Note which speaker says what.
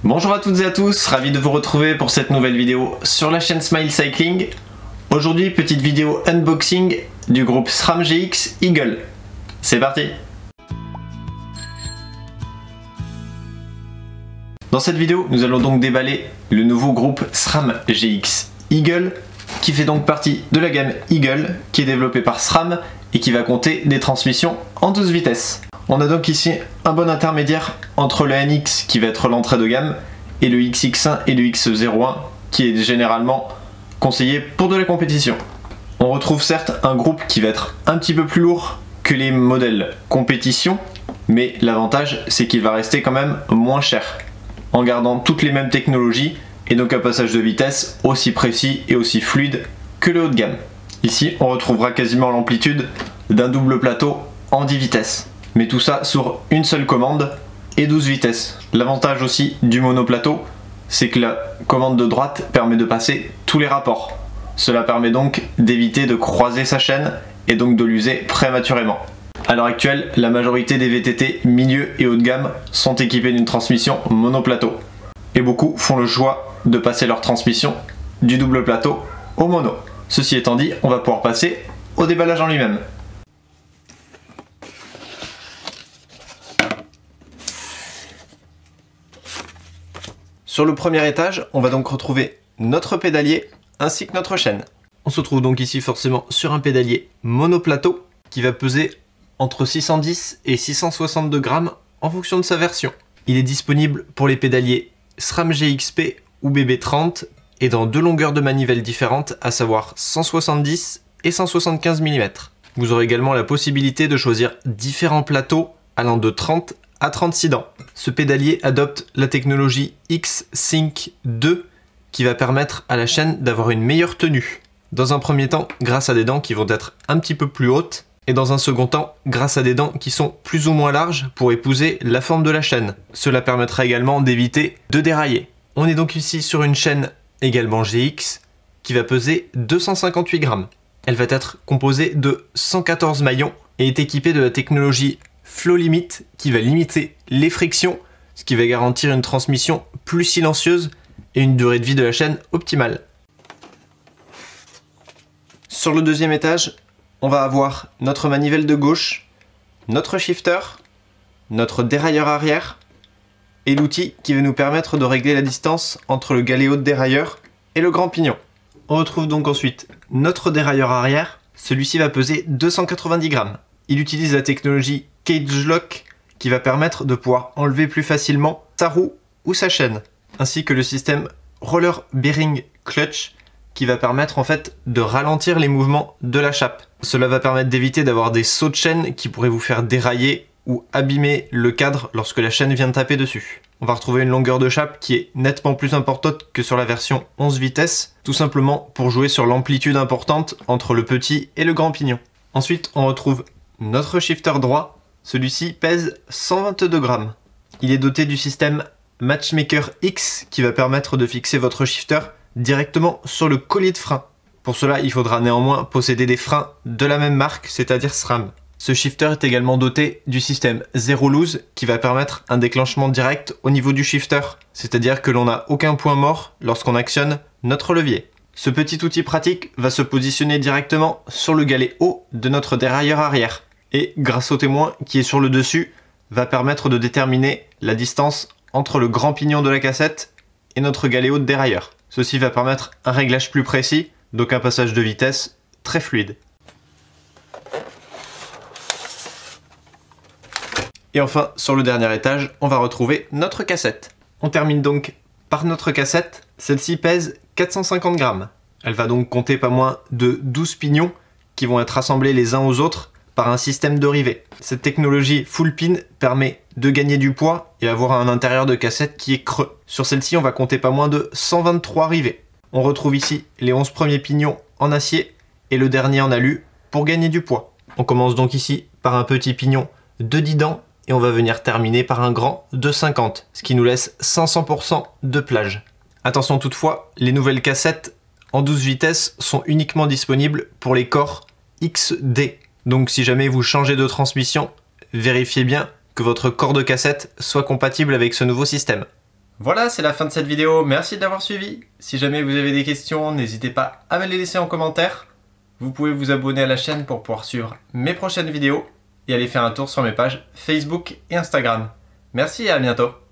Speaker 1: Bonjour à toutes et à tous, ravi de vous retrouver pour cette nouvelle vidéo sur la chaîne Smile Cycling. Aujourd'hui, petite vidéo unboxing du groupe SRAM GX Eagle. C'est parti! Dans cette vidéo, nous allons donc déballer le nouveau groupe SRAM GX Eagle qui fait donc partie de la gamme Eagle qui est développée par SRAM et qui va compter des transmissions en 12 vitesses. On a donc ici un bon intermédiaire entre le NX qui va être l'entrée de gamme et le XX1 et le X01 qui est généralement conseillé pour de la compétition. On retrouve certes un groupe qui va être un petit peu plus lourd que les modèles compétition, mais l'avantage c'est qu'il va rester quand même moins cher en gardant toutes les mêmes technologies et donc un passage de vitesse aussi précis et aussi fluide que le haut de gamme. Ici on retrouvera quasiment l'amplitude d'un double plateau en 10 vitesses. Mais tout ça sur une seule commande et 12 vitesses. L'avantage aussi du monoplateau, c'est que la commande de droite permet de passer tous les rapports. Cela permet donc d'éviter de croiser sa chaîne et donc de l'user prématurément. À l'heure actuelle, la majorité des VTT milieu et haut de gamme sont équipés d'une transmission monoplateau. Et beaucoup font le choix de passer leur transmission du double plateau au mono. Ceci étant dit, on va pouvoir passer au déballage en lui-même. Sur le premier étage, on va donc retrouver notre pédalier ainsi que notre chaîne. On se trouve donc ici forcément sur un pédalier monoplateau qui va peser entre 610 et 662 grammes en fonction de sa version. Il est disponible pour les pédaliers SRAM GXP ou BB30 et dans deux longueurs de manivelle différentes, à savoir 170 et 175 mm. Vous aurez également la possibilité de choisir différents plateaux allant de 30 à 36 dents. Ce pédalier adopte la technologie X-Sync 2 qui va permettre à la chaîne d'avoir une meilleure tenue. Dans un premier temps, grâce à des dents qui vont être un petit peu plus hautes, et dans un second temps, grâce à des dents qui sont plus ou moins larges pour épouser la forme de la chaîne. Cela permettra également d'éviter de dérailler. On est donc ici sur une chaîne également GX qui va peser 258 grammes. Elle va être composée de 114 maillons et est équipée de la technologie Flow Limit qui va limiter les frictions, ce qui va garantir une transmission plus silencieuse et une durée de vie de la chaîne optimale. Sur le deuxième étage, on va avoir notre manivelle de gauche, notre shifter, notre dérailleur arrière et l'outil qui va nous permettre de régler la distance entre le galet haut de dérailleur et le grand pignon. On retrouve donc ensuite notre dérailleur arrière, celui-ci va peser 290 grammes. Il utilise la technologie Cage Lock qui va permettre de pouvoir enlever plus facilement sa roue ou sa chaîne, ainsi que le système Roller Bearing Clutch qui va permettre en fait de ralentir les mouvements de la chape. Cela va permettre d'éviter d'avoir des sauts de chaîne qui pourraient vous faire dérailler ou abîmer le cadre lorsque la chaîne vient taper dessus. On va retrouver une longueur de chape qui est nettement plus importante que sur la version 11 vitesses, tout simplement pour jouer sur l'amplitude importante entre le petit et le grand pignon. Ensuite, on retrouve notre shifter droit. Celui-ci pèse 122 grammes. Il est doté du système Matchmaker X qui va permettre de fixer votre shifter directement sur le collier de frein. Pour cela, il faudra néanmoins posséder des freins de la même marque, c'est-à-dire SRAM. Ce shifter est également doté du système Zero Lose qui va permettre un déclenchement direct au niveau du shifter, c'est-à-dire que l'on n'a aucun point mort lorsqu'on actionne notre levier. Ce petit outil pratique va se positionner directement sur le galet haut de notre dérailleur arrière et, grâce au témoin qui est sur le dessus, va permettre de déterminer la distance entre le grand pignon de la cassette et notre galet haut de dérailleur. Ceci va permettre un réglage plus précis, donc un passage de vitesse très fluide. Et enfin, sur le dernier étage, on va retrouver notre cassette. On termine donc par notre cassette. Celle-ci pèse 450 grammes. Elle va donc compter pas moins de 12 pignons qui vont être assemblés les uns aux autres par un système de rivets. Cette technologie full pin permet de gagner du poids et avoir un intérieur de cassette qui est creux. Sur celle-ci, on va compter pas moins de 123 rivets. On retrouve ici les 11 premiers pignons en acier et le dernier en alu pour gagner du poids. On commence donc ici par un petit pignon de 10 dents et on va venir terminer par un grand de 50, ce qui nous laisse 500% de plage. Attention toutefois, les nouvelles cassettes en 12 vitesses sont uniquement disponibles pour les corps XD. Donc si jamais vous changez de transmission, vérifiez bien que votre corps de cassette soit compatible avec ce nouveau système. Voilà, c'est la fin de cette vidéo, merci de l'avoir suivi. Si jamais vous avez des questions, n'hésitez pas à me les laisser en commentaire. Vous pouvez vous abonner à la chaîne pour pouvoir suivre mes prochaines vidéos et aller faire un tour sur mes pages Facebook et Instagram. Merci et à bientôt.